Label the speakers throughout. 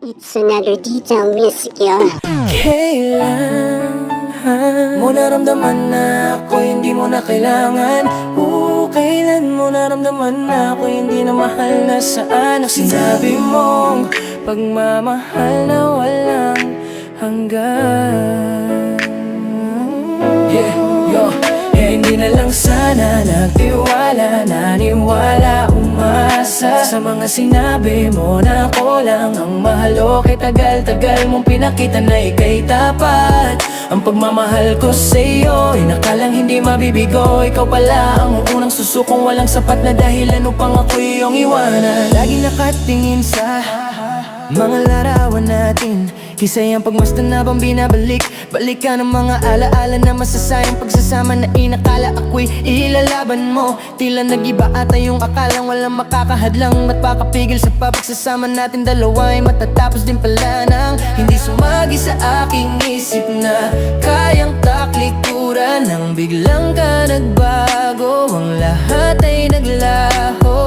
Speaker 1: It's another detail music, yo.
Speaker 2: Kailan mo naramdaman na ako hindi mo na kailangan? Kailan mo naramdaman na ako hindi na mahal na saan? Ang sinabi mong pagmamahal na walang hanggan. Hindi na lang sana nagtiwala, naniwala, umasa sa mga sinabi mo na ako lang ang mahal. Okay, tagal-tagal mong pinakita na ika'y tapat. Ang pagmamahal ko sa'yo, inakalang hindi mabibigo. Ikaw pala ang unang susukong walang sapat na dahilan upang ako iyong iwanan. Lagi nakatingin sa mga larawan natin, kisay ang pagmasdan na bang binabalik. Balikan ang mga alaala na masasayang pagsasama na inakala ako'y ilalaban mo. Tila nag-iba ata yung akalang walang makakahadlang at pakapigil sa pagsasama natin dalawa ay matatapos din pala nang hindi sumagi sa aking isip na kayang taklikuran. Nang biglang ka nagbago, ang lahat ay naglaho.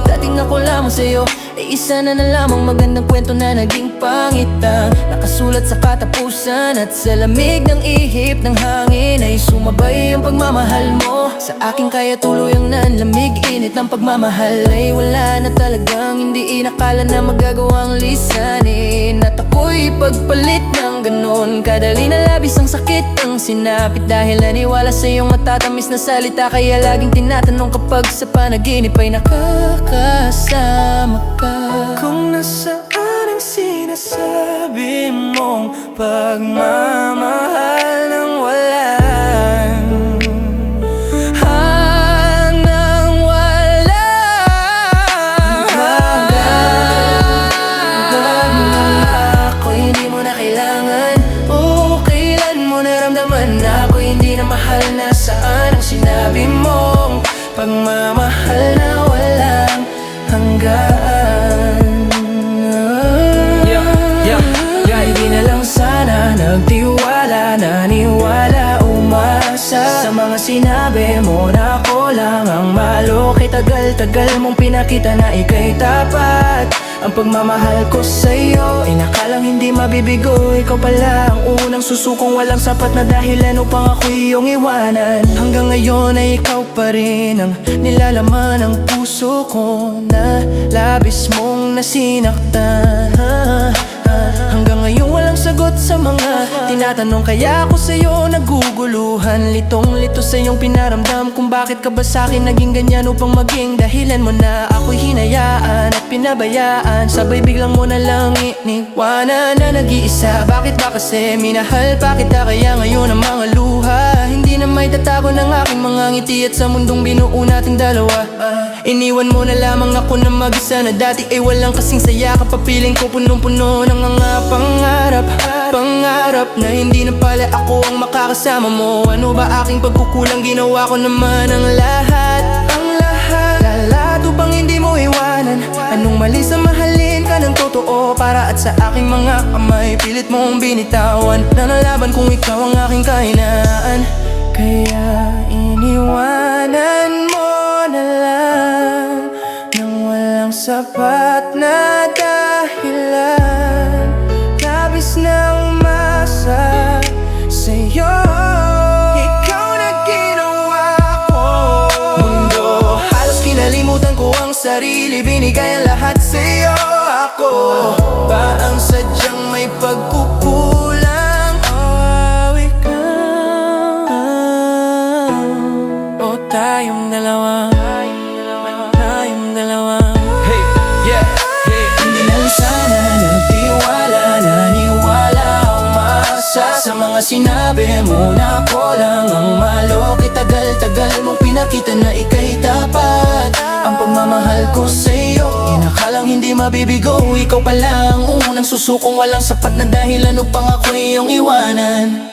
Speaker 2: Dating ako lamang sa'yo, isa na lamang magandang kwento na naging pangitang nakasulat sa katapusan. At sa lamig ng ihip ng hangin ay sumabay ang pagmamahal mo sa akin, kaya tuloy ang nanlamig. Init ng pagmamahal ay wala na talagang hindi inakala na magagawang lisanin. At ako'y pagpalit ng ganon kadali na labis ang sakit ang sinapit. Dahil naniwala sa iyong matatamis na salita, kaya laging tinatanong kapag sa panaginip ay nakakasama ka. Kung nasaan ang sinasabi mong pagmamahal ng walang hanggang walang hanggan. Ako hindi mo na kailangan. Kailan mo naramdaman na ako hindi na mahal na saan? Ang sinabi mong pagmamahal na walang hanggan. Hindi na lang sana nagtiwala, naniwala, umasa sa mga sinabi mo na ako lang ang mahal. Okay, tagal-tagal mong pinakita na ika'y tapat. Ang pagmamahal ko sa'yo, inakalang hindi mabibigo. Ikaw pala ang unang susukong walang sapat na dahilan upang ako iyong iwanan. Hanggang ngayon ay ikaw pa rin ang nilalaman ng puso ko na labis mong nasinaktan. Hanggang ngayon walang sagot sa mga tinatanong, kaya ako sa'yo naguguluhan. Litong-lito sa iyong pinaramdam kung bakit ka ba sa'kin naging ganyan upang maging dahilan mo na ako'y hinayaan at pinabayaan. Sabay biglang mo na lang iniwanan na nag-iisa. Bakit ba kasi minahal pa kita, kaya ngayon ang mga luha hindi na may tatago ng aking mga ngiti. At sa mundong binuo nating dalawa, iniwan mo na lamang ako na mag-isa na dati ay walang kasing saya. Kapapiling ko punong-puno ng mga pangarap na hindi na pala ako ang makakasama mo. Ano ba aking pagkukulang? Ginawa ko naman ang lahat. Lalato bang hindi mo iwanan? Anong mali sa mahalin ka ng totoo para at sa aking mga kamay pilit mong binitawan? Nanalaban kung ikaw ang aking kahinaan, kaya iniwanan mo na lang nang walang sapat na dahilan. Labis na umasa sa'yo, ikaw na ginawa ko. Mundo, halos kinalimutan ko ang sarili, binigay ang lahat sa'yo. Ako ba ang sadyang may pagkukulang? Ikaw tayong dalawa. Hindi lang sana nagtiwala, naniwala, umasa sa mga sinabi mo na ako lang ang mahal. Okay, tagal-tagal mong pinakita na ika'y tapat. Ang pagmamahal ko sa'yo, inakalang hindi mabibigo. Ikaw pala ang unang susukong walang sapat na dahilan upang ako iyong iwanan.